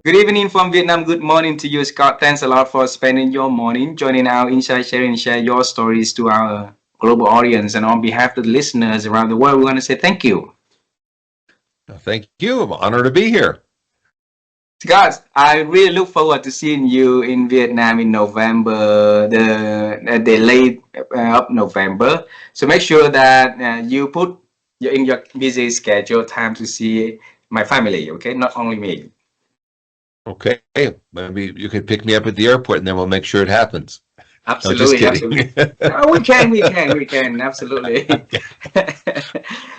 Good evening from Vietnam. Good morning to you, Scott. Thanks a lot for spending your morning joining our Inside Sharing and share your stories to our global audience. And on behalf of the listeners around the world, we want to say thank you. Thank you. I'm honored to be here. Scott, I really look forward to seeing you in Vietnam in November, the late of November. So make sure that you put in your busy schedule time to see my family, okay? Not only me. Okay, maybe you could pick me up at the airport and then we'll make sure it happens. No, just Absolutely, kidding. absolutely. No, we can, absolutely.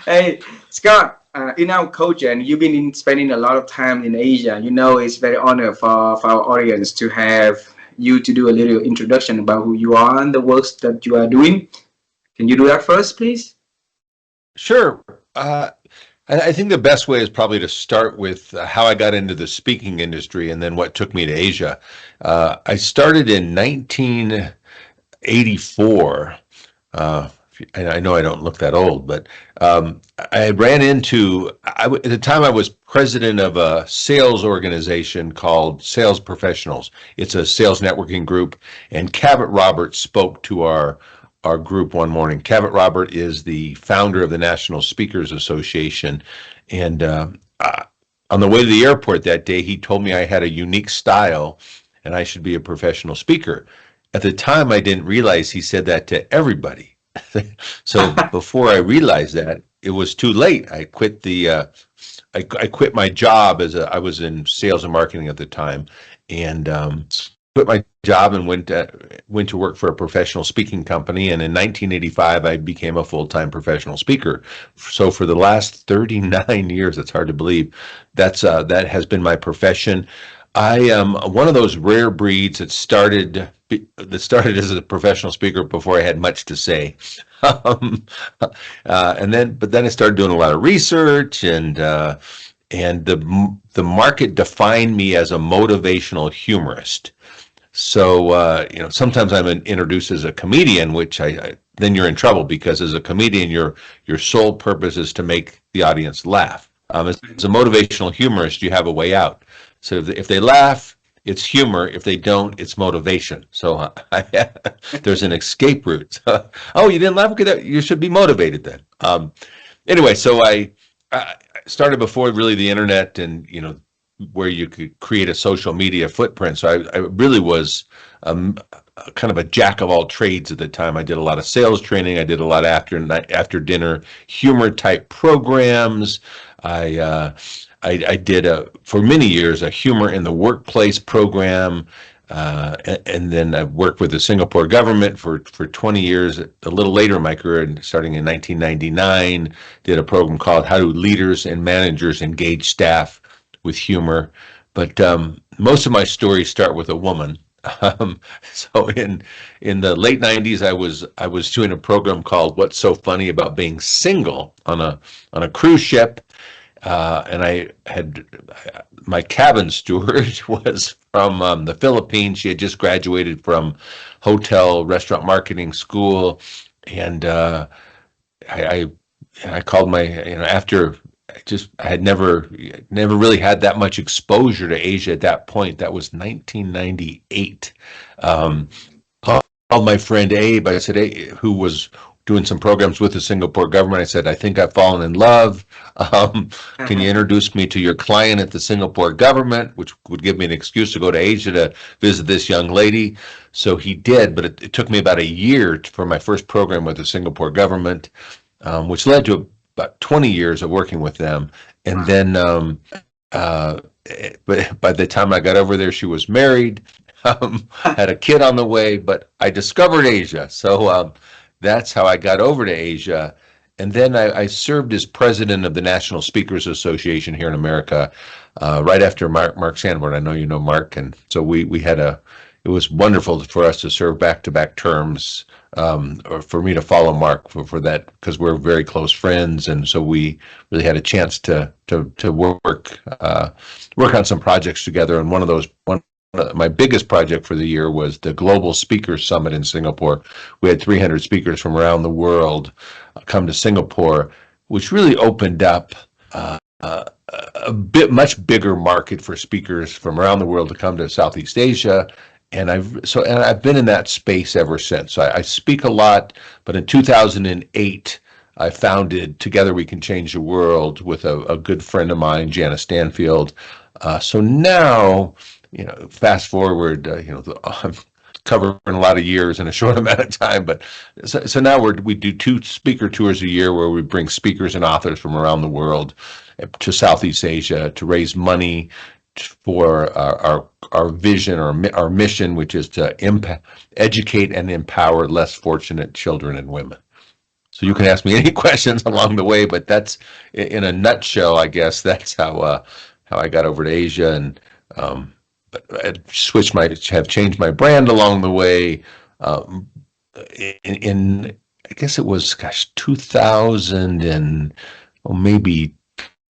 Hey, Scott, in our culture, and you've been spending a lot of time in Asia. You know, it's very honor for our audience to have you to do a little introduction about who you are and the works that you are doing. Can you do that first, please? Sure. I think the best way is probably to start with how I got into the speaking industry and then what took me to Asia. I started in 1984. And I know I don't look that old, but I ran into, at the time I was president of a sales organization called Sales Professionals. It's a sales networking group, and Cabot Roberts spoke to our group one morning. Cabot Robert is the founder of the National Speakers Association, and on the way to the airport that day, he told me I had a unique style and I should be a professional speaker. At the time, I didn't realize he said that to everybody. So before I realized that, it was too late. I quit my job I was in sales and marketing at the time, and quit my job and went to work for a professional speaking company. And in 1985, I became a full-time professional speaker. So for the last 39 years, it's hard to believe, that has been my profession. I am one of those rare breeds that started as a professional speaker before I had much to say. Um, but then I started doing a lot of research, and the market defined me as a motivational humorist. So sometimes I'm introduced as a comedian, which then you're in trouble, because as a comedian, your sole purpose is to make the audience laugh. As a motivational humorist, you have a way out. So if they laugh, it's humor. If they don't, it's motivation. So there's an escape route. Oh, you didn't laugh? Okay, you should be motivated then. Anyway, so I started before really the internet, and where you could create a social media footprint. So I really was kind of a jack of all trades at the time. I did a lot of sales training. I did a lot of after dinner humor type programs. I did for many years a humor in the workplace program. And then I worked with the Singapore government for 20 years. A little later in my career, and starting in 1999, did a program called How Do Leaders and Managers Engage Staff with Humor. But most of my stories start with a woman. So in the late 90s, I was doing a program called What's So Funny About Being Single on a cruise ship. And I had my cabin steward was from the Philippines. She had just graduated from hotel restaurant marketing school, and I I called my after I had never really had that much exposure to Asia at that point. That was 1998. Um, called my friend Abe. I said, hey, who was doing some programs with the Singapore government. I said, I think I've fallen in love. Um, can you introduce me to your client at the Singapore government, which would give me an excuse to go to Asia to visit this young lady? So he did, but it took me about a year for my first program with the Singapore government, which led to about 20 years of working with them. And then, but by the time I got over there, she was married, had a kid on the way, but I discovered Asia. So that's how I got over to Asia. And then I served as president of the National Speakers Association here in America, right after Mark Sanborn. I know you know Mark, and so we had it was wonderful for us to serve back-to-back terms, or for me to follow Mark for that, because we're very close friends, and so we really had a chance to work on some projects together. And one my biggest project for the year was the Global Speakers Summit in Singapore. We had 300 speakers from around the world come to Singapore, which really opened up a bit much bigger market for speakers from around the world to come to Southeast Asia. And I've been in that space ever since. I speak a lot, but in 2008, I founded Together We Can Change the World with a good friend of mine, Janice Stanfield. So now, fast forward, I'm covering a lot of years in a short amount of time. But so now we do 2 speaker tours a year where we bring speakers and authors from around the world to Southeast Asia to raise money for our vision or our mission, which is to educate and empower less fortunate children and women. So you can ask me any questions along the way, but that's in a nutshell, I guess. That's how I got over to Asia, and but I have changed my brand along the way. In I guess it was 2000 and maybe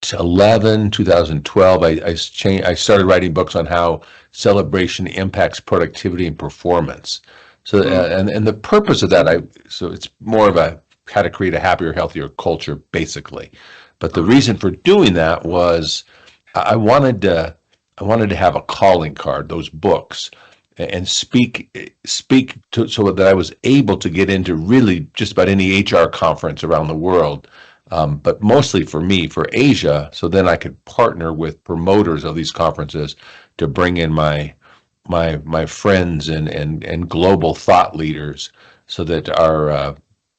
2012, I started writing books on how celebration impacts productivity and performance. So and the purpose of that, so it's more of how to create a happier, healthier culture, basically. But the reason for doing that was I wanted to have a calling card, those books, and speak so that I was able to get into really just about any HR conference around the world. But mostly for me, for Asia, so then I could partner with promoters of these conferences to bring in my friends and global thought leaders, so that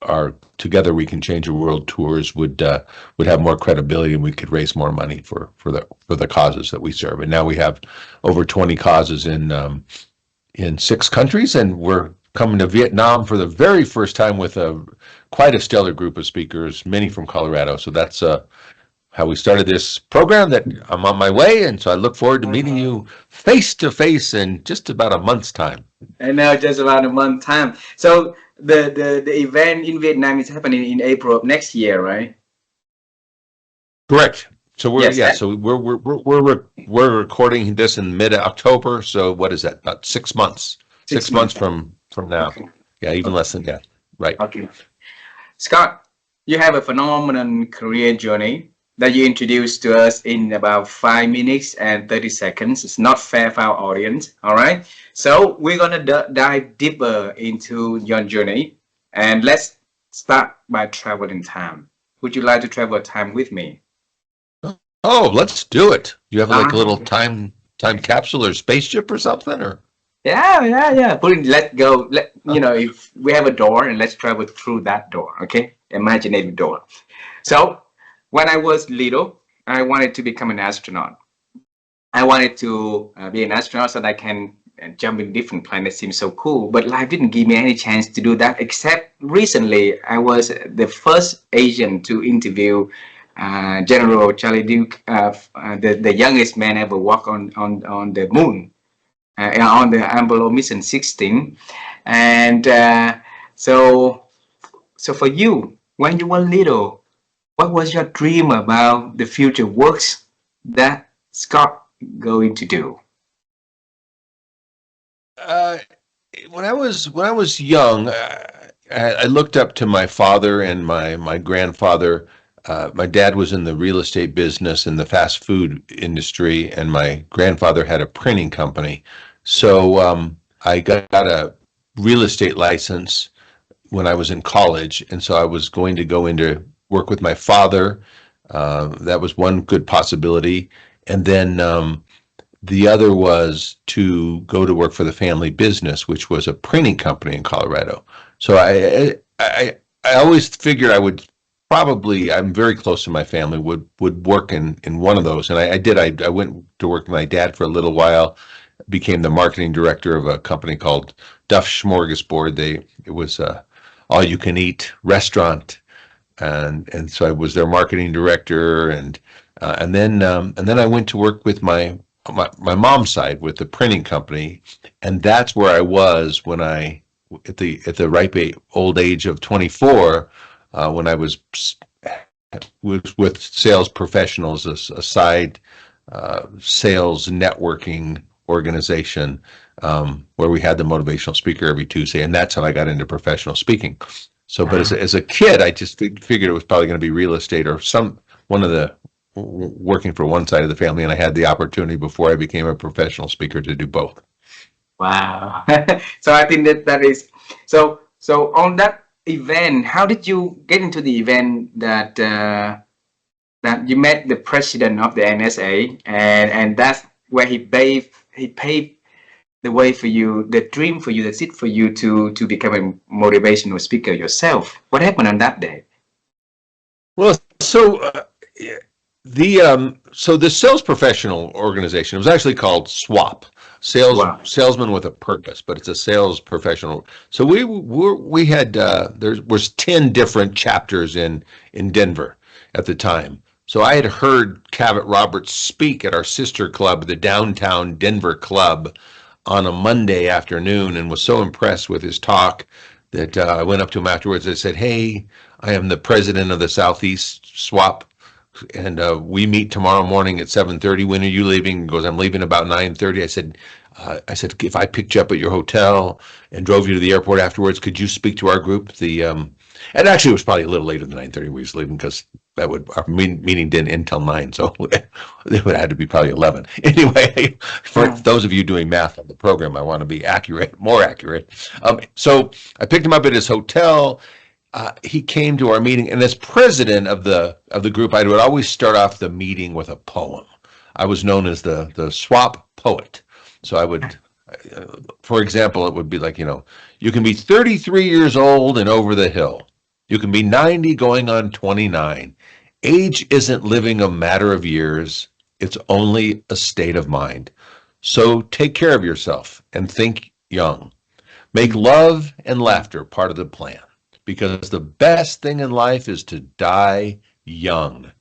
our Together We Can Change the World tours would have more credibility, and we could raise more money for the causes that we serve. And now we have over 20 causes in 6 countries, and we're coming to Vietnam for the very first time with quite a stellar group of speakers, many from Colorado. So that's how we started this program, that I'm on my way. And so I look forward to meeting you face to face in just about a month's time. And now just about a month's time. So the event in Vietnam is happening in April of next year, right? Correct. So we're recording this in mid-October. So what is that? About 6 months. 6 months from now. Okay. Yeah, even less than that. Right. Okay. Scott, you have a phenomenal career journey that you introduced to us in about 5 minutes and 30 seconds. It's not fair for our audience. All right. So we're going to dive deeper into your journey, and let's start by traveling time. Would you like to travel time with me? Oh, let's do it. You have like a little time capsule or spaceship or something, or? Yeah. Let's go. If we have a door, and let's travel through that door. Okay, imaginary door. So when I was little, I wanted to become an astronaut. I wanted to be an astronaut so that I can jump in different planets. Seems so cool, but life didn't give me any chance to do that. Except recently, I was the first Asian to interview General Charlie Duke, the youngest man ever walk on the moon. On the Apollo mission 16, and so for you, when you were little, what was your dream about the future works that Scott going to do? When I was young, I looked up to my father and my grandfather. My dad was in the real estate business in the fast food industry, and my grandfather had a printing company. So I got a real estate license when I was in college, and so I was going to go into work with my father. That was one good possibility, and then the other was to go to work for the family business, which was a printing company in Colorado. So I always figured I would probably, I'm very close to my family, would work in one of those, and I did. I went to work with my dad for a little while. Became the marketing director of a company called Duff Smorgasbord. It was a all-you-can-eat restaurant, and so I was their marketing director, and then I went to work with my mom's side with the printing company, and that's where I was when I at the ripe old age of 24, when I was with sales professionals, a side sales networking organization, where we had the motivational speaker every Tuesday, and that's how I got into professional speaking. So, but as a kid, I just figured it was probably going to be real estate or one of the working for one side of the family, and I had the opportunity before I became a professional speaker to do both. Wow. So I think that is so on that event, how did you get into the event that that you met the president of the NSA, and that's where he paved the way for you, the dream for you, the seed for you to become a motivational speaker yourself. What happened on that day? Well, so the sales professional organization, it was actually called SWAP, Wow. salesman with a purpose, but it's a sales professional. So we had there was 10 different chapters in Denver at the time. So I had heard Cabot Roberts speak at our sister club, the Downtown Denver Club, on a Monday afternoon, and was so impressed with his talk that I went up to him afterwards. I said, "Hey, I am the president of the Southeast SWAP, and we meet tomorrow morning at 7:30. When are you leaving?" He goes, "I'm leaving about 9:30." I said, "If I picked you up at your hotel and drove you to the airport afterwards, could you speak to our group?" And actually, it was probably a little later than 9:30 we was leaving, because our meeting didn't end until 9, so it would have had to be probably 11. Anyway, for those of you doing math on the program, I want to be accurate, more accurate. So I picked him up at his hotel. He came to our meeting, and as president of the group, I would always start off the meeting with a poem. I was known as the SWAP poet. So I would, for example, it would be like, you can be 33 years old and over the hill. You can be 90 going on 29. Age isn't living a matter of years. It's only a state of mind. So take care of yourself and think young. Make love and laughter part of the plan, because the best thing in life is to die young,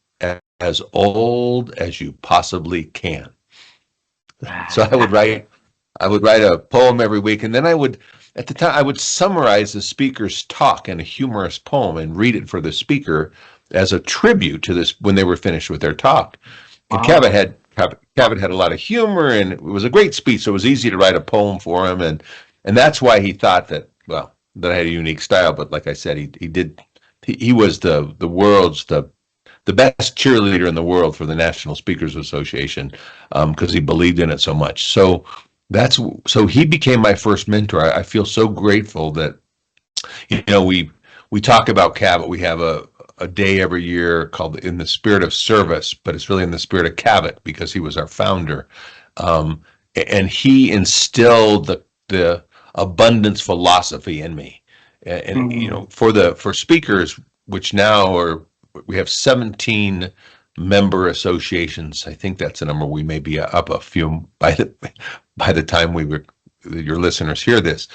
as old as you possibly can. So I would write a poem every week, and then at the time, I would summarize the speaker's talk in a humorous poem and read it for the speaker as a tribute to this when they were finished with their talk. And Cabot had a lot of humor, and it was a great speech, so it was easy to write a poem for him, and that's why he thought that I had a unique style. But like I said, he was the world's the best cheerleader in the world for the National Speakers Association, because he believed in it so much. So he became my first mentor. I feel so grateful that we talk about Cabot. We have a day every year called In the Spirit of Service, but it's really in the spirit of Cabot, because he was our founder, and he instilled the abundance philosophy in me. And for speakers, which now we have 17 member associations. I think that's a number. We may be up a few by the time your listeners hear this.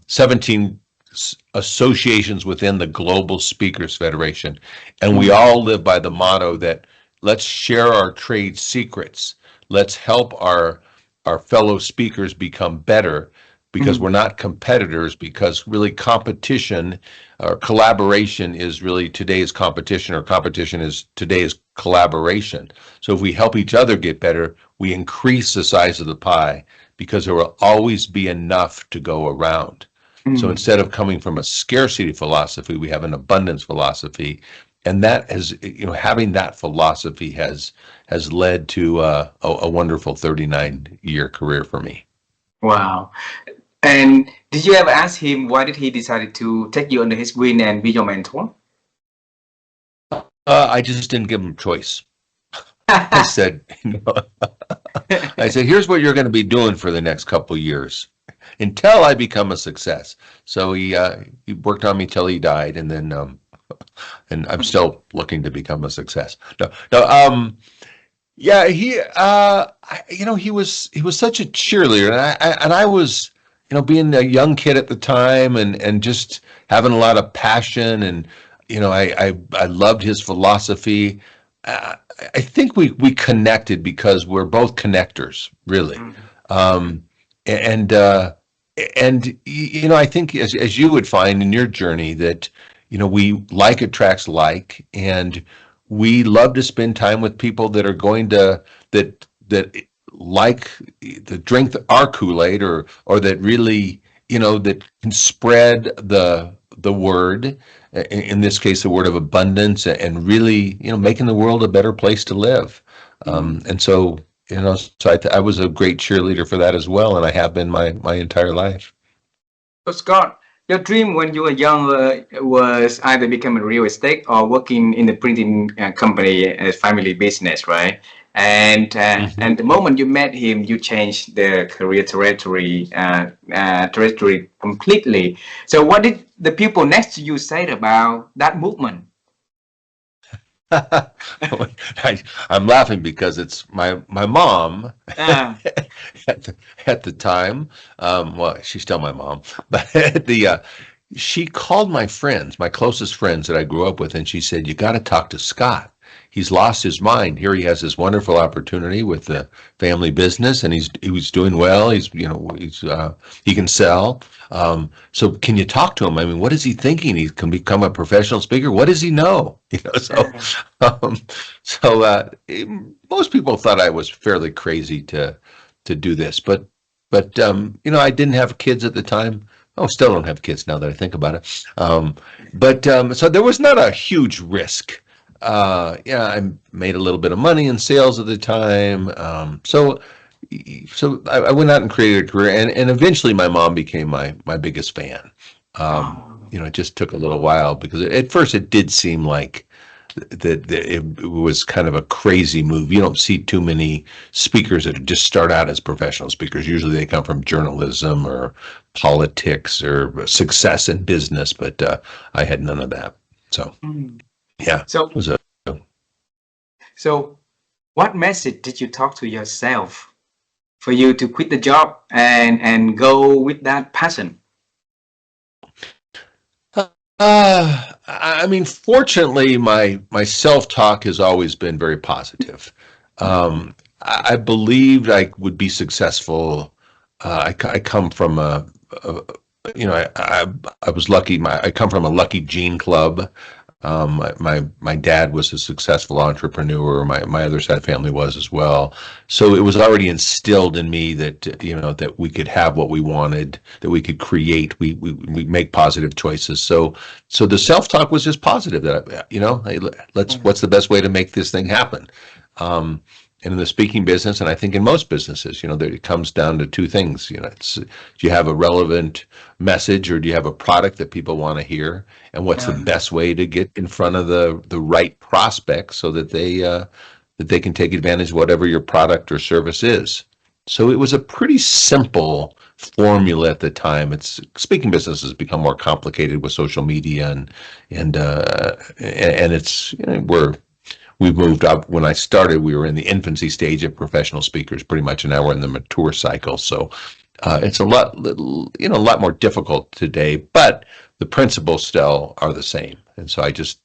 17 associations within the Global Speakers Federation, and we all live by the motto that let's share our trade secrets. Let's help our fellow speakers become better, because we're not competitors, because really competition or collaboration is really today's competition, or competition is today's collaboration. So if we help each other get better, we increase the size of the pie, because there will always be enough to go around. So instead of coming from a scarcity philosophy, we have an abundance philosophy, and that has, having that philosophy has led to a wonderful 39-year career for me. Wow. And did you ever ask him why did he decided to take you under his wing and be your mentor? I just didn't give him choice. I said, here's what you're going to be doing for the next couple of years until I become a success. So he worked on me till he died, and then and I'm still looking to become a success. Yeah, he was such a cheerleader, and I was, being a young kid at the time, and just having a lot of passion, and I loved his philosophy. I think we connected because we're both connectors, really. And I think as you would find in your journey that we like attracts like, and we love to spend time with people that are going to that like to drink our Kool-Aid, or that really that can spread the word, in this case, the word of abundance, and really, making the world a better place to live. And so, I was a great cheerleader for that as well, and I have been my entire life. So Scott, your dream when you were younger was either become a real estate or working in the printing company as family business, right? And the moment you met him, you changed the career trajectory completely. So what did the people next to you say about that movement? I'm laughing because it's my mom Ah, at the time. Well, she's still my mom, but she called my friends, my closest friends that I grew up with, and she said, "You got to talk to Scott. He's lost his mind. Here he has this wonderful opportunity with the family business, and he's doing well. He can sell. So can you talk to him? I mean, what is he thinking? He can become a professional speaker. What does he know? Um, most people thought I was fairly crazy to do this, but I didn't have kids at the time. Oh, still don't have kids now that I think about it. So there was not a huge risk. Yeah, I made a little bit of money in sales at the time. So I went out and created a career, and eventually my mom became my biggest fan. It just took a little while because at first it did seem like that it was kind of a crazy move. You don't see too many speakers that just start out as professional speakers. Usually they come from journalism or politics or success in business, but I had none of that. So yeah, so it was a so what message did you talk to yourself for you to quit the job and go with that passion? I mean, fortunately, my self-talk has always been very positive. I believed I would be successful. I come from I was lucky. I come from a lucky gene club. My dad was a successful entrepreneur. My other side of the family was as well. So it was already instilled in me that that we could have what we wanted, that we could create. We make positive choices. So the self-talk was just positive. That hey, what's the best way to make this thing happen? And in the speaking business, and I think in most businesses, it comes down to two things. It's, do you have a relevant message, or do you have a product that people want to hear? And what's the best way to get in front of the right prospects so that they can take advantage of whatever your product or service is? So it was a pretty simple formula at the time. Speaking business has become more complicated with social media and it's we've moved up. When I started, we were in the infancy stage of professional speakers, pretty much, and now we're in the mature cycle. So it's a lot more difficult today, but the principles still are the same. And so I just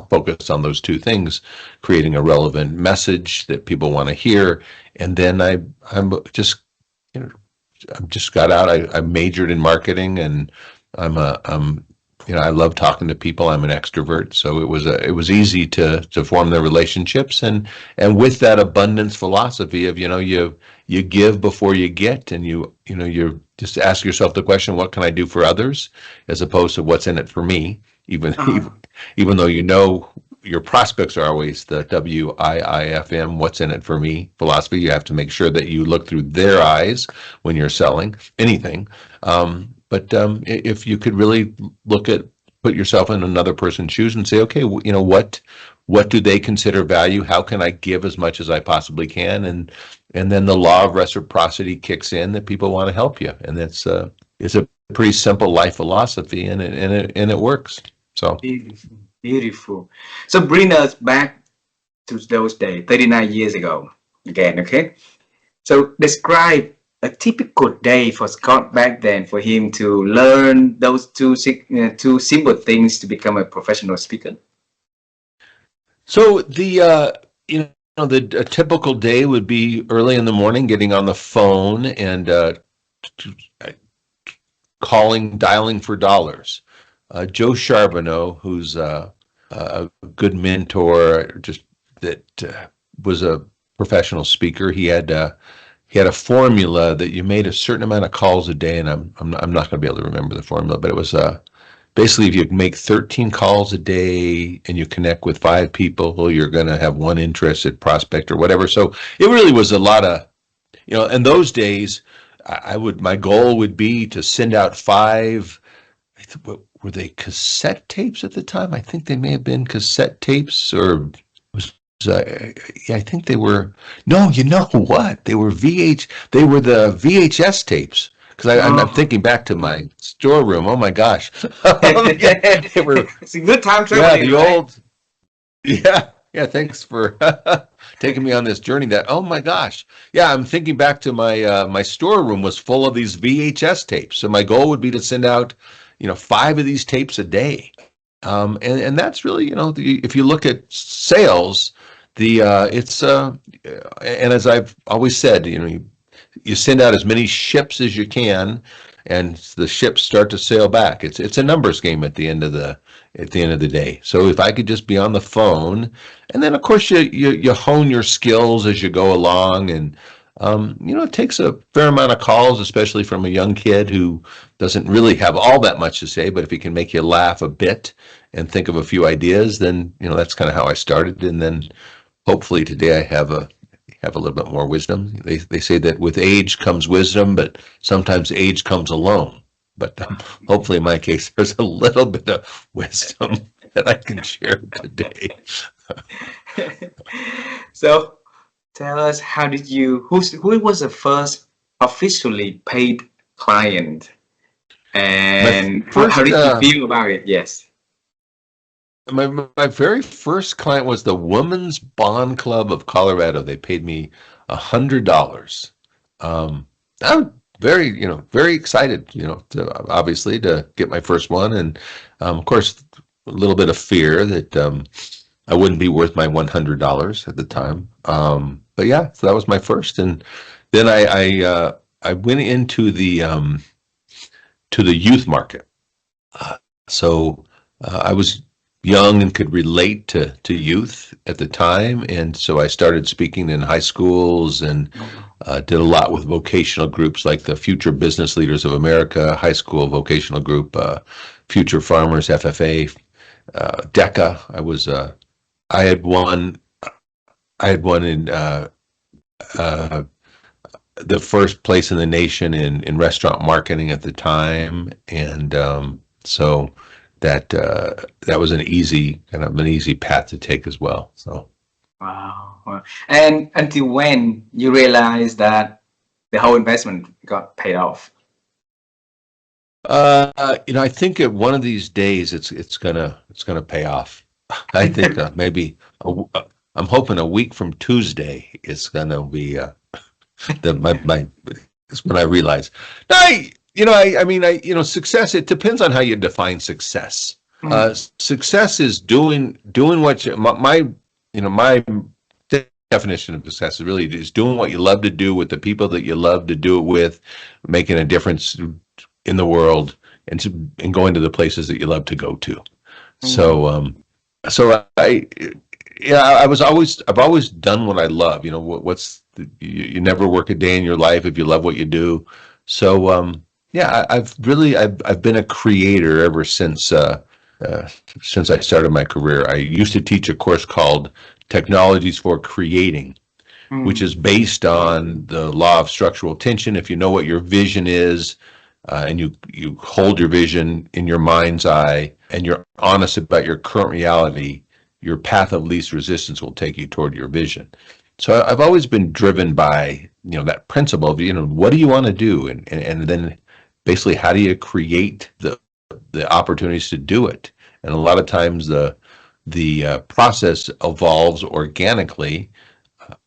focused on those two things: creating a relevant message that people want to hear, and then I'm just got out. I majored in marketing, and I love talking to people. I'm an extrovert, so it was easy to form the relationships, and with that abundance philosophy of you give before you get, and you just ask yourself the question, what can I do for others, as opposed to what's in it for me. Even though your prospects are always the WIIFM, what's in it for me philosophy. You have to make sure that you look through their eyes when you're selling anything. But if you could really put yourself in another person's shoes and say, okay, what do they consider value? How can I give as much as I possibly can? And then the law of reciprocity kicks in, that people want to help you, and it's a pretty simple life philosophy, and it works. So Beautiful, beautiful. So bring us back to those days, 39 years ago again, okay? So describe a typical day for Scott back then, for him to learn those two simple things to become a professional speaker. So a typical day would be early in the morning, getting on the phone and dialing for dollars. Joe Charbonneau, who's a good mentor, just that was a professional speaker. He had a formula that you made a certain amount of calls a day, and I'm not going to be able to remember the formula, but it was basically if you make 13 calls a day and you connect with 5 people, you're going to have one interested prospect or whatever. So it really was a lot of, in those days, my goal would be to send out 5, were they cassette tapes at the time? I think they may have been cassette tapes, or yeah, I think they were. No, you know what? They were They were the VHS tapes. Because I'm Oh. thinking back to my storeroom. Oh my gosh, yeah, they were. It's a good time Yeah, traveling, the right? old. Yeah, yeah. Thanks for taking me on this journey. Oh my gosh. Yeah, I'm thinking back to my storeroom was full of these VHS tapes. So my goal would be to send out, 5 of these tapes a day. And that's really, if you look at sales, it's and as I've always said, you send out as many ships as you can, and the ships start to sail back. It's a numbers game at the end of the day. So if I could just be on the phone, and then of course you hone your skills as you go along, and it takes a fair amount of calls, especially from a young kid who doesn't really have all that much to say, but if he can make you laugh a bit and think of a few ideas, then that's kind of how I started, and then hopefully today I have a little bit more wisdom. They say that with age comes wisdom, but sometimes age comes alone. But hopefully, in my case, there's a little bit of wisdom that I can share today. So tell us, who was the first officially paid client, My and how first, did you feel about it? Yes. my very first client was the Women's Bond Club of Colorado. They paid me $100. I'm very excited, obviously to get my first one, and of course, a little bit of fear that I wouldn't be worth my $100 at the time. But yeah, so that was my first, and then I went into the youth market. So I was young and could relate to youth at the time, and so I started speaking in high schools and did a lot with vocational groups like the Future Business Leaders of America high school vocational group, Future Farmers FFA, DECA. I had won in the first place in the nation in restaurant marketing at the time, and so that was an easy path to take as well. So Wow. Wow. And until when you realized that the whole investment got paid off? I think at one of these days it's gonna pay off. I think maybe I'm hoping a week from Tuesday it's gonna be my is when I realize. No, success. It depends on how you define success. Mm. Success is doing what my definition of success is really is doing what you love to do with the people that you love to do it with, making a difference in the world, and going to the places that you love to go to. Mm. So I've always done what I love. You never work a day in your life if you love what you do. So yeah, I've been a creator ever since I started my career. I used to teach a course called Technologies for Creating, which Mm. is based on the law of structural tension. If you know what your vision is, and you hold your vision in your mind's eye, and you're honest about your current reality, your path of least resistance will take you toward your vision. So I've always been driven by that principle of what do you want to do, and then basically how do you create the opportunities to do it. And a lot of times the process evolves organically,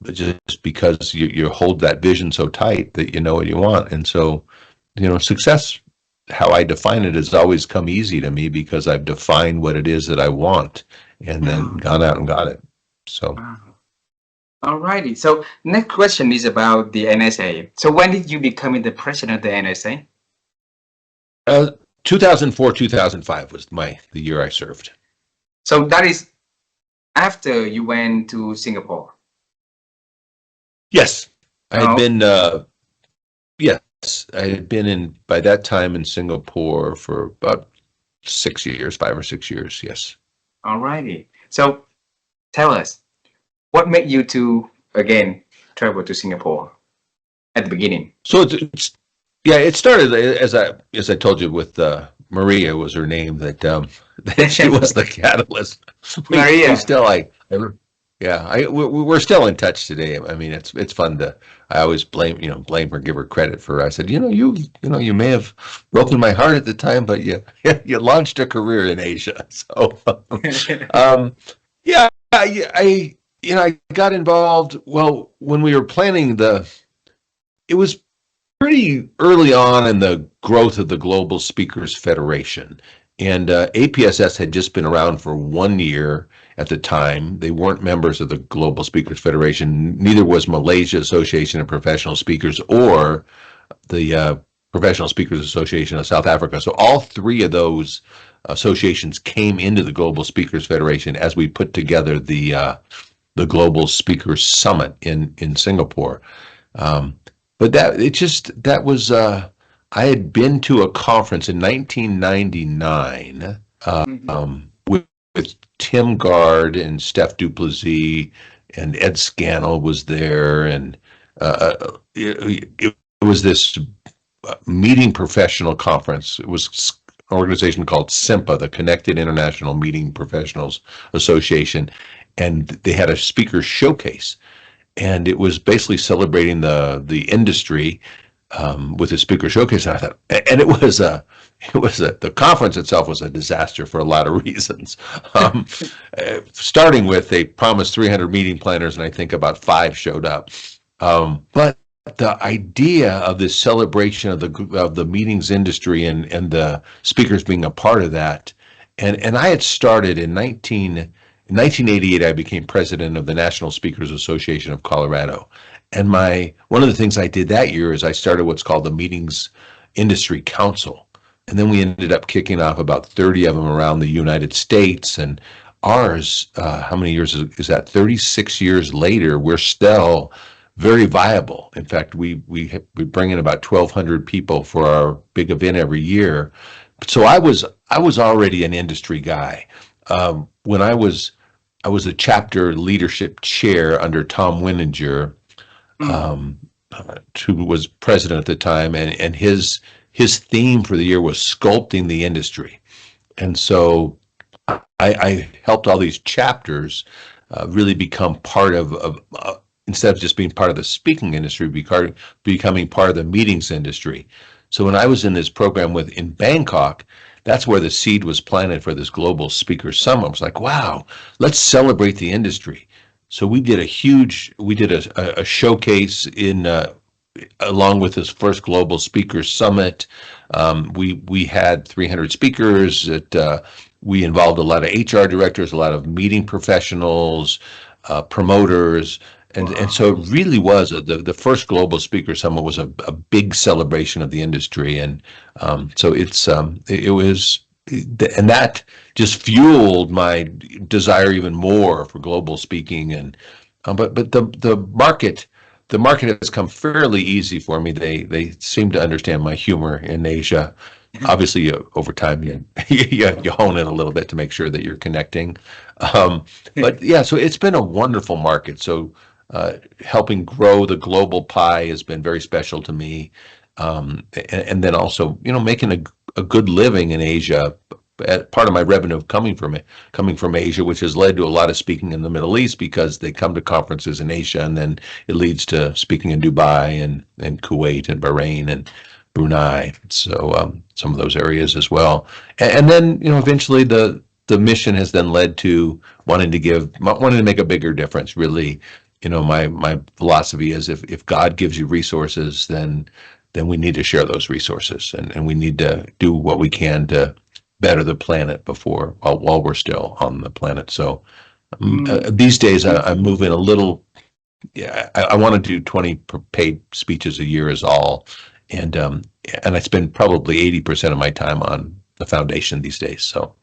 just because you hold that vision so tight that you know what you want. And so success, how I define it, has always come easy to me because I've defined what it is that I want and then Oh, gone out and got it. So wow. Alrighty. So next question is about the NSA. So when did you become the president of the NSA? uh, 2004, 2005 was the year I served. So that is after you went to Singapore. Yes, I had Oh, been. Yes, I had been by that time in Singapore for about 6 years, 5 or 6 years. Yes. Alrighty. So tell us, what made you to again travel to Singapore at the beginning? So yeah, it started as I told you with Maria was her name that she was the catalyst. We Maria. still yeah, we're still in touch today. I mean, it's fun to. I always blame her, give her credit for. I said, you may have broken my heart at the time, but you launched a career in Asia. So, yeah, I got involved. Well, when we were planning it was pretty early on in the growth of the Global Speakers Federation. And APSS had just been around for 1 year at the time. They weren't members of the Global Speakers Federation. Neither was Malaysia Association of Professional Speakers or the Professional Speakers Association of South Africa. So all three of those associations came into the Global Speakers Federation as we put together the Global Speakers Summit in Singapore. But that was I had been to a conference in 1999 with Tim Gard and Steph Duplessis and Ed Scannell was there, and it was this meeting professional conference. It was an organization called SIMPA, the Connected International Meeting Professionals Association, and they had a speaker showcase. And it was basically celebrating the industry with a speaker showcase. And I thought, and the conference itself was a disaster for a lot of reasons. Starting with, they promised 300 meeting planners, and I think about 5 showed up. But the idea of this celebration of the meetings industry and the speakers being a part of that, and I had started in 1988, I became president of the National Speakers Association of Colorado. And one of the things I did that year is I started what's called the Meetings Industry Council. And then we ended up kicking off about 30 of them around the United States. And ours, how many years is that? 36 years later, we're still very viable. In fact, we bring in about 1,200 people for our big event every year. So I was already an industry guy. When I was a chapter leadership chair under Tom Winninger, who was president at the time, and his theme for the year was sculpting the industry. And so I helped all these chapters really become part of instead of just being part of the speaking industry, becoming part of the meetings industry. So when I was in this program in Bangkok, that's where the seed was planted for this Global Speaker Summit. I was like, wow, let's celebrate the industry. So we did a showcase along with this first Global Speaker Summit. We had 300 speakers. We involved a lot of HR directors, a lot of meeting professionals, promoters. And so it really was the first Global Speaker Summit was a big celebration of the industry, and so it was, and that just fueled my desire even more for global speaking. And but the market has come fairly easy for me. They seem to understand my humor in Asia. Obviously, over time, you hone in a little bit to make sure that you're connecting. But yeah, so it's been a wonderful market. So helping grow the global pie has been very special to me. And then also, making a good living in Asia. Part of my revenue coming from Asia, which has led to a lot of speaking in the Middle East, because they come to conferences in Asia, and then it leads to speaking in Dubai and Kuwait and Bahrain and Brunei. So some of those areas as well. And then, eventually the mission has then led to wanting to make a bigger difference. Really, my philosophy is if God gives you resources, then we need to share those resources, and we need to do what we can to better the planet while we're still on the planet. So these days I'm moving a little. Yeah, I want to do 20 paid speeches a year is all, and I spend probably 80% of my time on the foundation these days. So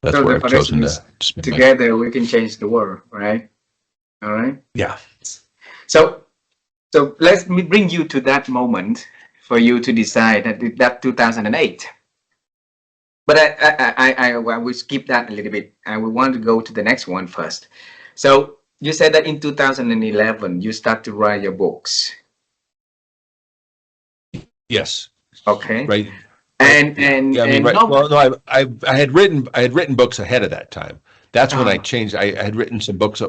that's where I've chosen to spend. Together we can change the world, right? All right. Yeah. So let me bring you to that moment for you to decide that 2008. But I will skip that a little bit. I will want to go to the next one first. So you said that in 2011 you start to write your books. Yes. Okay. Right. Right. And Yeah. and Yeah. I mean, and right. no. Well, no, I had written books ahead of that time. That's when I Oh, changed. I had written some books.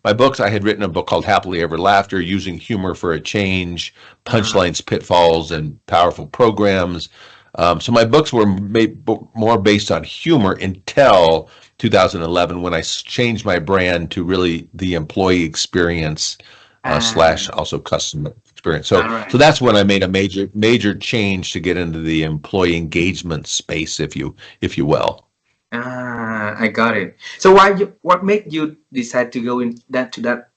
My books, I had written a book called Happily Ever Laughter, Using Humor for a Change, uh, Punchlines, Pitfalls, and Powerful Programs. So my books were more based on humor until 2011 when I changed my brand to really the employee experience slash uh, also customer experience. all So right. that's when I made a major change to get into the employee engagement space, if you will. I got it. So what made you decide to go in that to that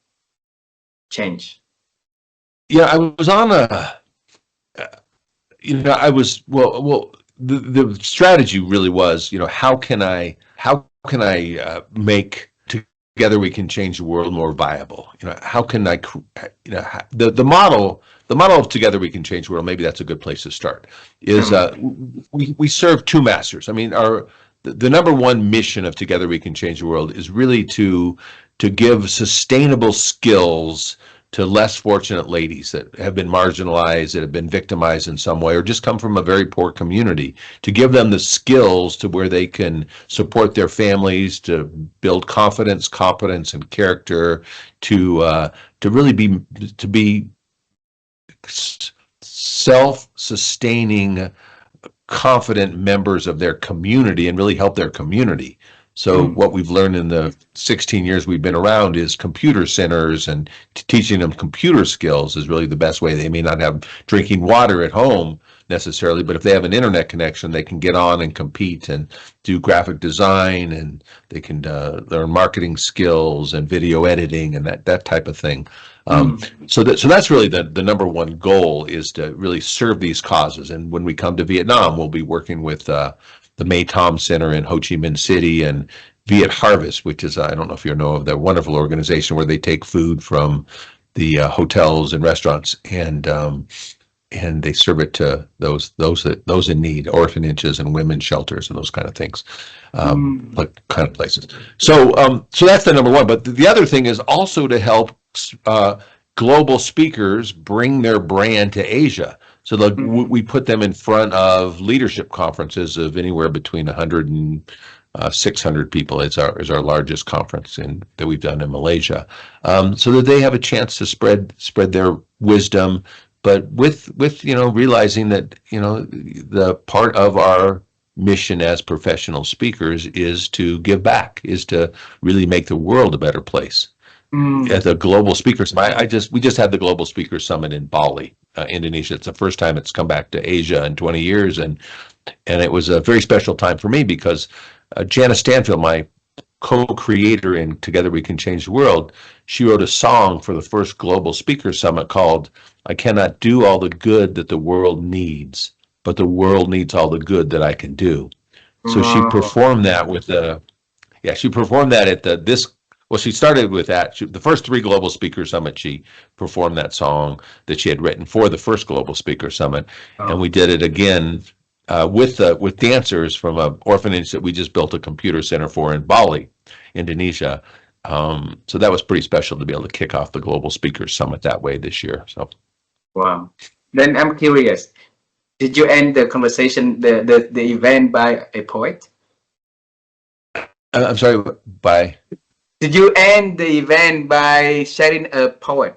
change? Yeah, I was on a I was the strategy really was, how can I make together we can change the world more viable? How can I, the model of together we can change the world, maybe that's a good place to start, is Um, we serve two masters. I mean, the number one mission of Together We Can Change the World is really to give sustainable skills to less fortunate ladies that have been marginalized, that have been victimized in some way, or just come from a very poor community, to give them the skills to where they can support their families, to build confidence, competence, and character, to really be self-sustaining, confident members of their community and really help their community. So mm, what we've learned in the 16 years we've been around is computer centers, and teaching them computer skills is really the best way. They may not have drinking water at home necessarily, but if they have an internet connection, they can get on and compete and do graphic design, and they can learn marketing skills and video editing and that type of thing. Um, mm, so that's really the number one goal, is to really serve these causes. And when we come to Vietnam, we'll be working with the May Tom Center in Ho Chi Minh City, and Viet Harvest, which is, I don't know if you know of that wonderful organization where they take food from the hotels and restaurants, and they serve it to those in need, orphanages and women's shelters and those kind of things, mm, like kind of places. So that's the number one. But the other thing is also to help uh, global speakers bring their brand to Asia. So mm, we put them in front of leadership conferences of anywhere between 100 and 600 people. Is our largest conference that we've done in Malaysia, so that they have a chance to spread their wisdom, but with realizing that the part of our mission as professional speakers is to give back, is to really make the world a better place. At mm. the Global Speakers Summit, we just had the Global Speakers Summit in Bali, Indonesia. It's the first time it's come back to Asia in 20 years, and it was a very special time for me because Janice Stanfield, my co-creator in Together We Can Change the World, she wrote a song for the first Global Speaker Summit called "I Cannot Do All the Good That the World Needs, but the World Needs All the Good That I Can Do." So she Wow. performed that she performed that at she started with that. The first three Global Speaker Summit, she performed that song that she had written for the first Global Speaker Summit, and we Oh, did it again with dancers from an orphanage that we just built a computer center for in Bali, Indonesia. So that was pretty special to be able to kick off the Global Speakers Summit that way this year. So wow. Then I'm curious. Did you end the conversation, the event by a poet? I'm sorry, by Did you end the event by sharing a poet,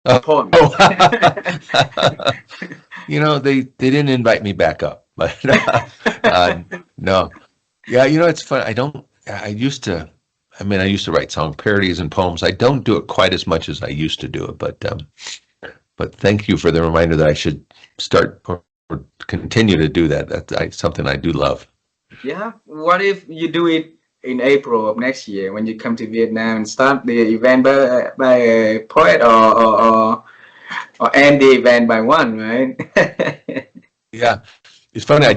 a oh, poem? they didn't invite me back up, but no. Yeah, it's fun. I used to, I used to write song parodies and poems. I don't do it quite as much as I used to do it, but thank you for the reminder that I should start or continue to do that. That's something I do love. Yeah. What if you do it in April of next year when you come to Vietnam and start the event by a poet, or end the event by one, right? Yeah, it's funny. I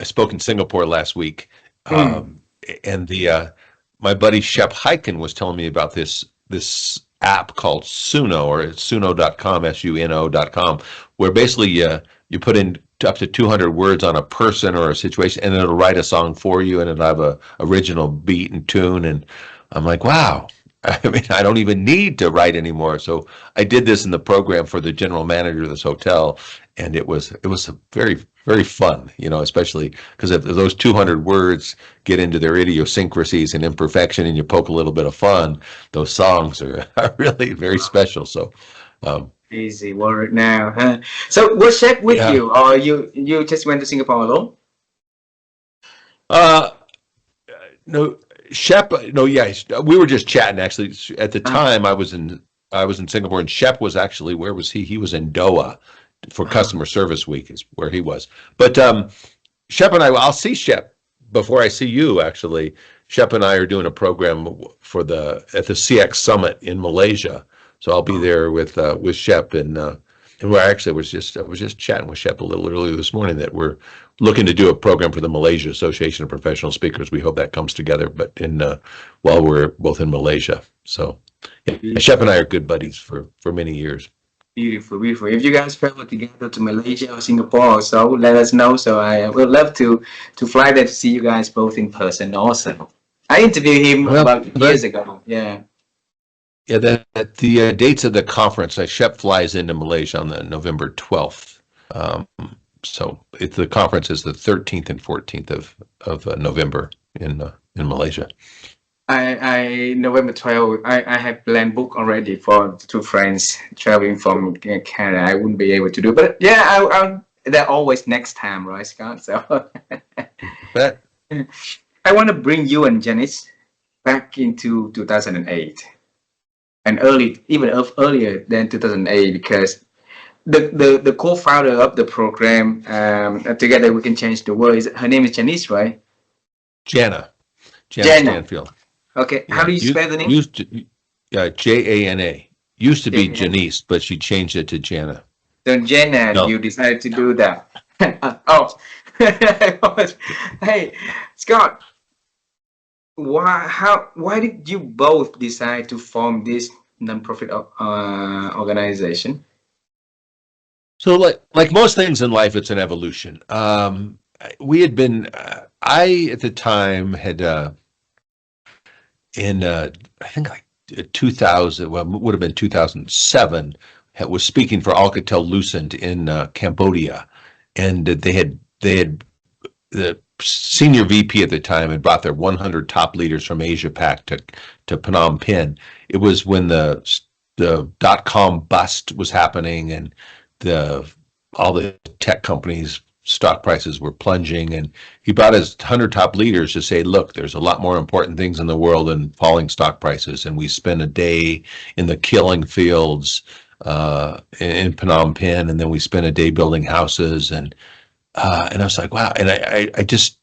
spoke in Singapore last week, Mm. and the my buddy Shep Hyken was telling me about this app called Suno, or it's suno.com, suno.com, where basically you put in up to 200 words on a person or a situation, and it'll write a song for you, and it'll have a original beat and tune. And I'm like, wow. I mean, I don't even need to write anymore. So I did this in the program for the general manager of this hotel, and it was very, very fun, especially because if those 200 words get into their idiosyncrasies and imperfection, and you poke a little bit of fun, those songs are really very special. So Easy word now, huh? So was Shep with yeah. you, or you just went to Singapore alone? No, Shep. No, yeah, we were just chatting. Actually, at the time, I was in Singapore, and Shep was actually, where was he? He was in Doha for Customer Service Week, is where he was. But Shep and I'll see Shep before I see you. Actually, Shep and I are doing a program for at the CX Summit in Malaysia. So I'll be there with Shep, and where I was just chatting with Shep a little earlier this morning that we're looking to do a program for the Malaysia Association of Professional Speakers. We hope that comes together, but while we're both in Malaysia. So yeah, Shep and I are good buddies for many years. Beautiful, beautiful. If you guys travel together to Malaysia or Singapore, so let us know. So I would love to fly there to see you guys both in person. Also, I interviewed him about years ago. Yeah. Yeah, the dates of the conference, Shep flies into Malaysia on the November 12th. So the conference is the 13th and 14th of November in Malaysia. I November 12th, I have planned book already for 2 friends traveling from Canada. I wouldn't be able to do, but yeah, they're always next time, right, Scott? So But I want to bring you and Janice back into 2008. And even earlier than 2008, because the co-founder of the program, Together We Can Change the World, her name is Janice, right? Jana Stanfield. Okay, yeah. How do you spell the name? Jana. Used to be Janice, but she changed it to Jana. So Jana, no. You decided to do that. Oh, hey, Scott. Why did you both decide to form this nonprofit organization? So like most things in life, it's an evolution. We had been, I at the time had I think like 2000, well, it would have been 2007, was speaking for Alcatel-Lucent in Cambodia, and they had the senior VP at the time had brought their 100 top leaders from Asia Pac to Phnom Penh. It was when the .com bust was happening, and all the tech companies' stock prices were plunging, and he brought his 100 top leaders to say, look, there's a lot more important things in the world than falling stock prices, and we spend a day in the killing fields in Phnom Penh, and then we spend a day building houses, and I was like, wow. And I just,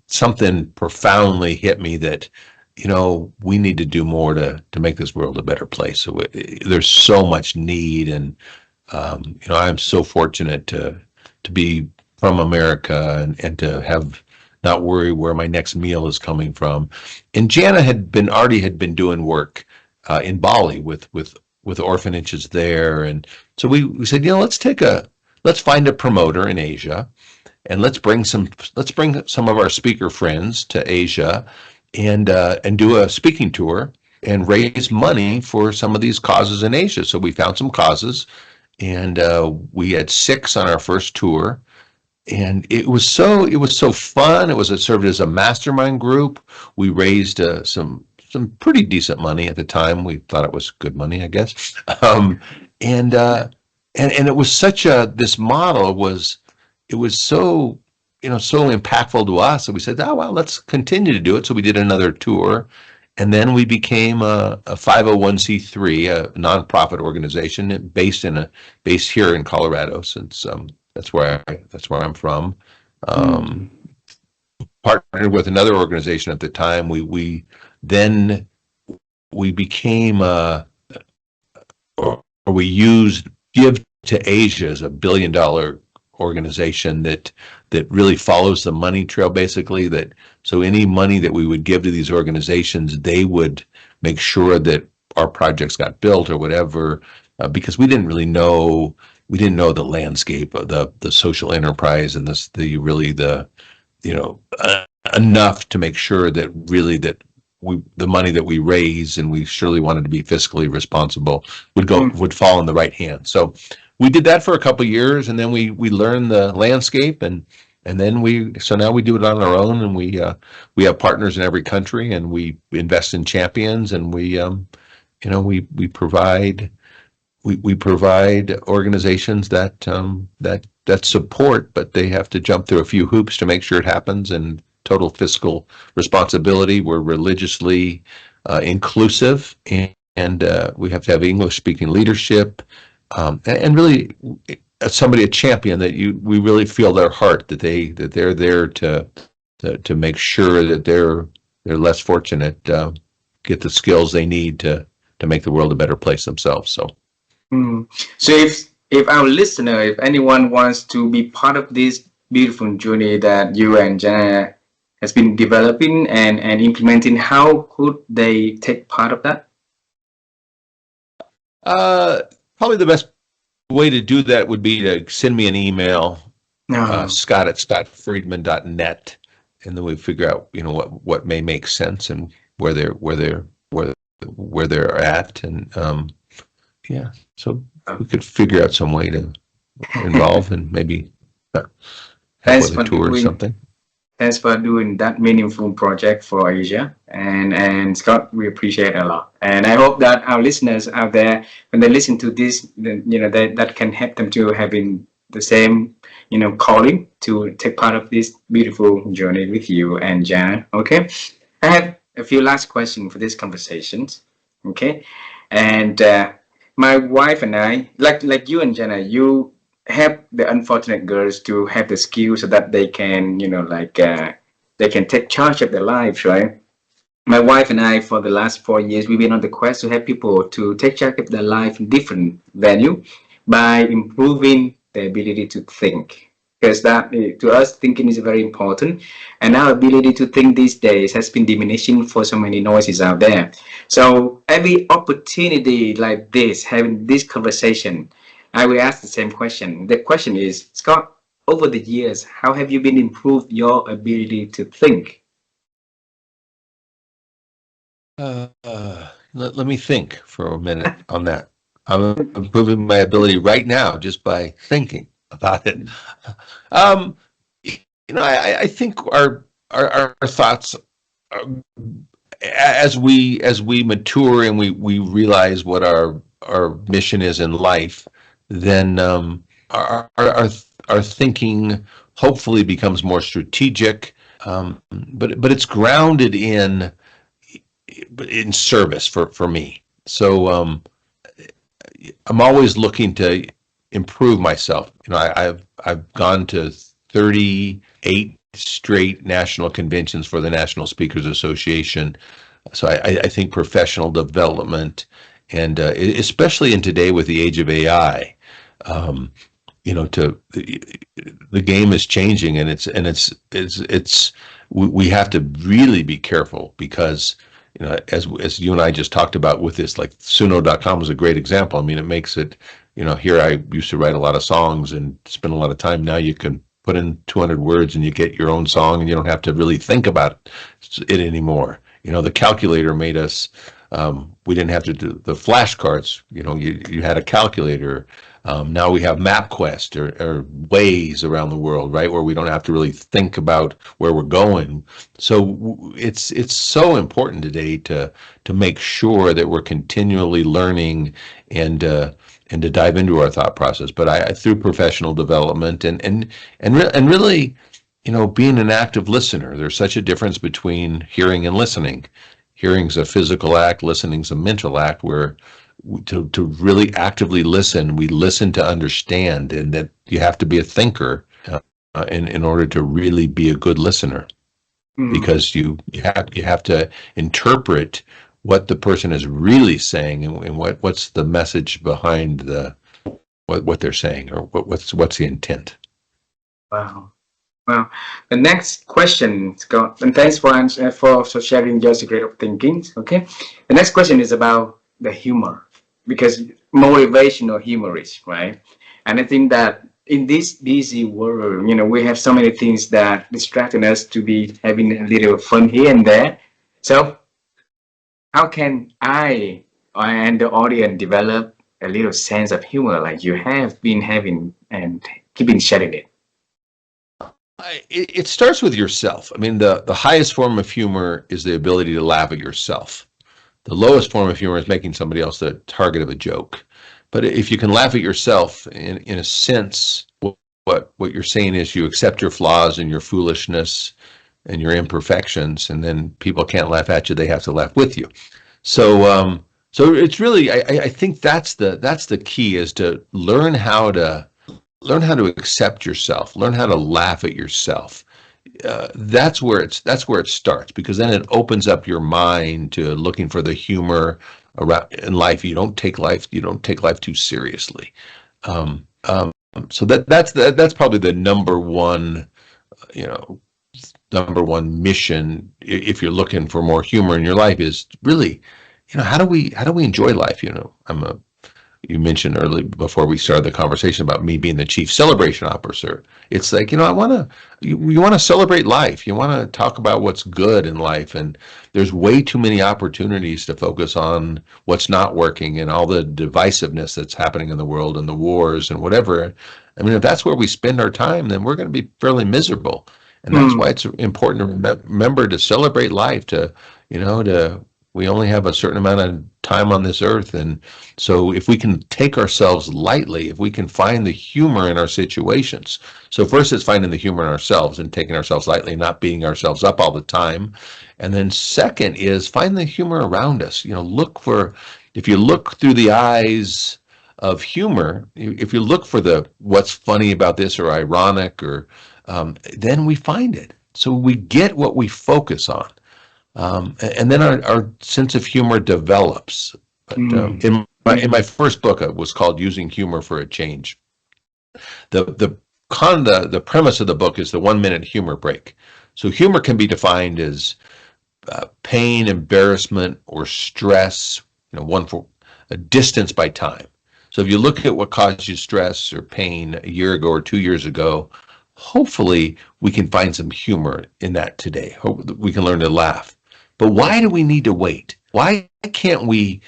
something profoundly hit me that, we need to do more to make this world a better place. So there's so much need. And, I'm so fortunate to be from America and to have not worry where my next meal is coming from. And Jana had been doing work in Bali with orphanages there. And so we said, let's find a promoter in Asia, and let's bring some of our speaker friends to Asia, and do a speaking tour and raise money for some of these causes in Asia. So we found some causes, and we had 6 on our first tour, and it was so fun. It served as a mastermind group. We raised some pretty decent money at the time. We thought it was good money, I guess. And it was this model was so so impactful to us, that we said, oh well, let's continue to do it. So we did another tour, and then we became a 501c3, a nonprofit organization based here in Colorado, since that's where I'm from. Partnered with another organization at the time. We became we used Give to Asia as a $1 billion organization that really follows the money trail, basically. So any money that we would give to these organizations, they would make sure that our projects got built or whatever, because we didn't really know we didn't know the landscape of the social enterprise and enough to make sure that really that the money that we raise, and we surely wanted to be fiscally responsible, would fall in the right hands. So we did that for a couple of years, and then we learned the landscape, and then now we do it on our own, and we have partners in every country, and we invest in champions, and we provide organizations that support, but they have to jump through a few hoops to make sure it happens, and total fiscal responsibility. We're religiously inclusive, and we have to have English-speaking leadership, and really a champion that we really feel their heart, that they're there to make sure that they're less fortunate get the skills they need to make the world a better place themselves. So, so if our listener, if anyone wants to be part of this beautiful journey that you and Jana has been developing and implementing, how could they take part of that? Probably the best way to do that would be to send me an email, Scott at scottfriedman.net, and then we figure out what may make sense and where they're at, and so we could figure out some way to involve and maybe help with a tour or something. Thanks for doing that meaningful project for Asia, and Scott, we appreciate it a lot. And I hope that our listeners out there, when they listen to this, that can help them to having the same, calling to take part of this beautiful journey with you and Jan. Okay, I have a few last questions for this conversation. Okay, and my wife and I, like you and Jana, you help the unfortunate girls to have the skills so that they can, they can take charge of their lives, right? My wife and I, for the last 4 years, we've been on the quest to help people to take charge of their life in different venue by improving their ability to think. Because that, to us, thinking is very important, and our ability to think these days has been diminishing for so many noises out there. So every opportunity like this, having this conversation, I will ask the same question. The question is, Scott, over the years, how have you been improved your ability to think? Let me think for a minute on that. I'm improving my ability right now just by thinking about it. I think our thoughts, as we mature and we realize what our mission is in life, then our thinking hopefully becomes more strategic, but it's grounded in service for me. So I'm always looking to improve myself. I've gone to 38 straight national conventions for the National Speakers Association. So I think professional development, and especially in today with the age of AI, the game is changing, and we have to really be careful, because as you and I just talked about with this, like Suno.com is a great example. I mean, it makes it, here I used to write a lot of songs and spend a lot of time. Now you can put in 200 words and you get your own song, and you don't have to really think about it anymore. The calculator made us, we didn't have to do the flashcards. You had a calculator. Now we have MapQuest or Waze around the world, right, where we don't have to really think about where we're going. So it's so important today to make sure that we're continually learning and to dive into our thought process. But through professional development and really, being an active listener. There's such a difference between hearing and listening. Hearing's a physical act, listening's a mental act, where to really actively listen, we listen to understand, and that you have to be a thinker in order to really be a good listener, because you have to interpret what the person is really saying, and what's the message behind what they're saying, or what's the intent. Wow. Well, the next question, Scott, and thanks for sharing your secret of thinking. Okay, the next question is about the humor. because motivational humorist, right? And I think that in this busy world, we have so many things that distracting us to be having a little fun here and there. So how can I and the audience develop a little sense of humor like you have been having and keeping sharing it? It starts with yourself. I mean, the highest form of humor is the ability to laugh at yourself. The lowest form of humor is making somebody else the target of a joke. But if you can laugh at yourself, in a sense, what you're saying is you accept your flaws and your foolishness and your imperfections, and then people can't laugh at you; they have to laugh with you. So it's really, I think that's the key, is to learn how to accept yourself, learn how to laugh at yourself. That's where it starts, because then it opens up your mind to looking for the humor around in life. You don't take life too seriously. Um, um, so that's probably the you know, number one mission, if you're looking for more humor in your life, is really, how do we enjoy life? You mentioned early, before we started the conversation, about me being the chief celebration officer. It's like, you want to celebrate life. You want to talk about what's good in life. And there's way too many opportunities to focus on what's not working and all the divisiveness that's happening in the world and the wars and whatever. I mean, if that's where we spend our time, then we're going to be fairly miserable. And that's why it's important to remember to celebrate life, we only have a certain amount of time on this earth. And so if we can take ourselves lightly, if we can find the humor in our situations. So first, it's finding the humor in ourselves and taking ourselves lightly, not beating ourselves up all the time. And then second is find the humor around us. If you look through the eyes of humor, if you look for what's funny about this or ironic, or then we find it. So we get what we focus on. And then our sense of humor develops. But in my first book, it was called "Using Humor for a Change." The premise of the book is the 1 minute humor break. So humor can be defined as pain, embarrassment, or stress. One for a distance by time. So if you look at what caused you stress or pain a year ago or 2 years ago, hopefully we can find some humor in that today. We can learn to laugh. But why do we need to wait? Why can't we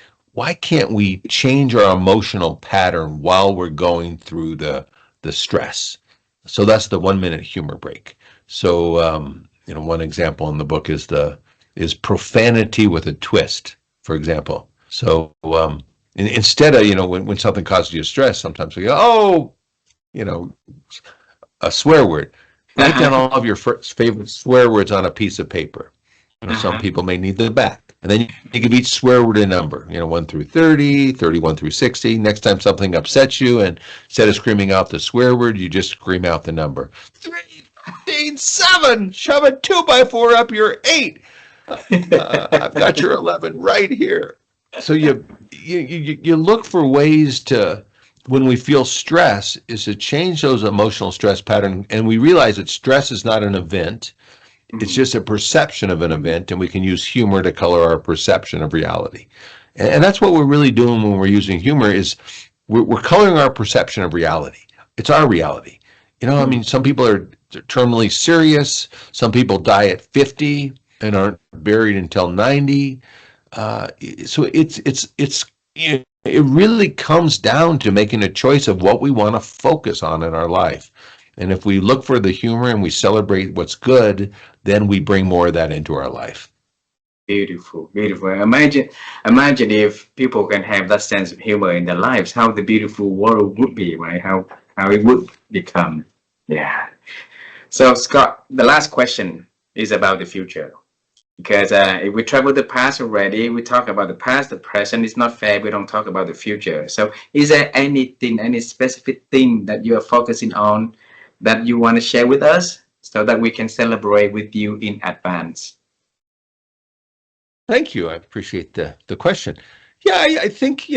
change our emotional pattern while we're going through the stress? So that's the 1 minute humor break. So one example in the book is profanity with a twist, for example. So instead of when something causes you stress, sometimes we go, a swear word. Write down all of your favorite swear words on a piece of paper. Some people may need the back. And then you give each swear word a number, 1 through 30, 31 through 60. Next time something upsets you, and instead of screaming out the swear word, you just scream out the number. 3, 15, 7, shove a 2x4 up your 8. I've got your 11 right here. So you look for ways to, when we feel stress, is to change those emotional stress patterns. And we realize that stress is not an event. It's just a perception of an event, and we can use humor to color our perception of reality. And that's what we're really doing when we're using humor, is we're coloring our perception of reality. It's our reality. I mean, some people are terminally serious. Some people die at 50 and aren't buried until 90. So it really comes down to making a choice of what we want to focus on in our life. And if we look for the humor and we celebrate what's good, then we bring more of that into our life. Beautiful, beautiful. Imagine if people can have that sense of humor in their lives, how the beautiful world would be, right? How it would become. Yeah. So Scott, the last question is about the future. Because if we travel the past already, we talk about the past, the present. It's not fair we don't talk about the future. So is there any specific thing that you are focusing on that you want to share with us so that we can celebrate with you in advance? Thank you. I appreciate the question. Yeah, I think,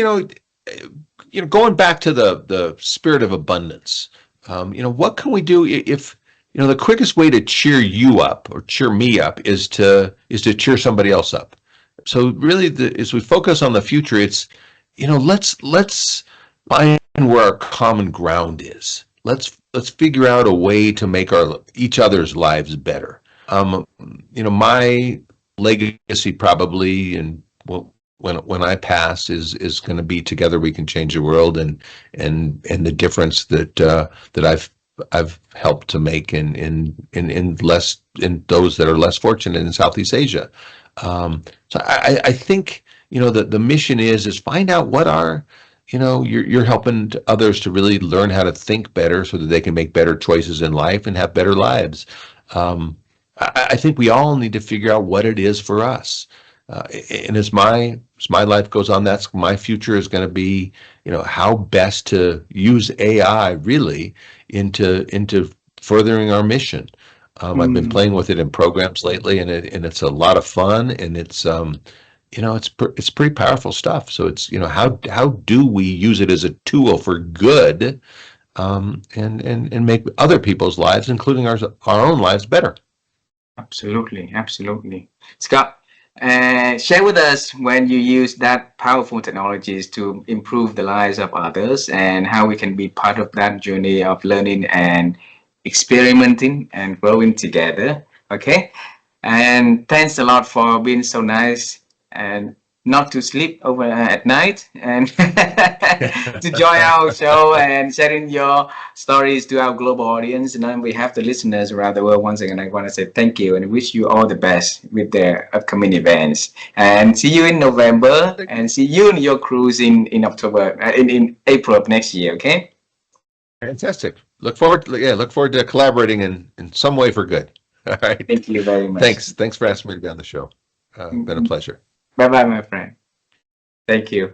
going back to the spirit of abundance, what can we do if, the quickest way to cheer you up or cheer me up is to cheer somebody else up. So really, as we focus on the future, let's find where our common ground is. Let's figure out a way to make each other's lives better. My legacy probably, and when I pass, is going to be together we can change the world, and the difference that I've helped to make in those that are less fortunate in Southeast Asia. So I think the mission is find out what you're helping others to really learn how to think better so that they can make better choices in life and have better lives. I think we all need to figure out what it is for us. And as my life goes on, that's my future is going to be, how best to use AI really into furthering our mission. I've been playing with it in programs lately, and it's a lot of fun, and it's it's pretty powerful stuff. So it's how do we use it as a tool for good, and make other people's lives, including our own lives, better. Absolutely, absolutely. Scott, share with us when you use that powerful technologies to improve the lives of others and how we can be part of that journey of learning and experimenting and growing together. Okay. And thanks a lot for being so nice and not to sleep over at night and to join our show and sharing your stories to our global audience. And on behalf of the listeners around the world, once again, I want to say thank you and wish you all the best with their upcoming events. And see you in November and see you in your cruise in October, in April of next year. Okay. Fantastic. Look forward to collaborating in some way for good. All right. Thank you very much. Thanks for asking me to be on the show. Been a pleasure. Bye bye, my friend. Thank you.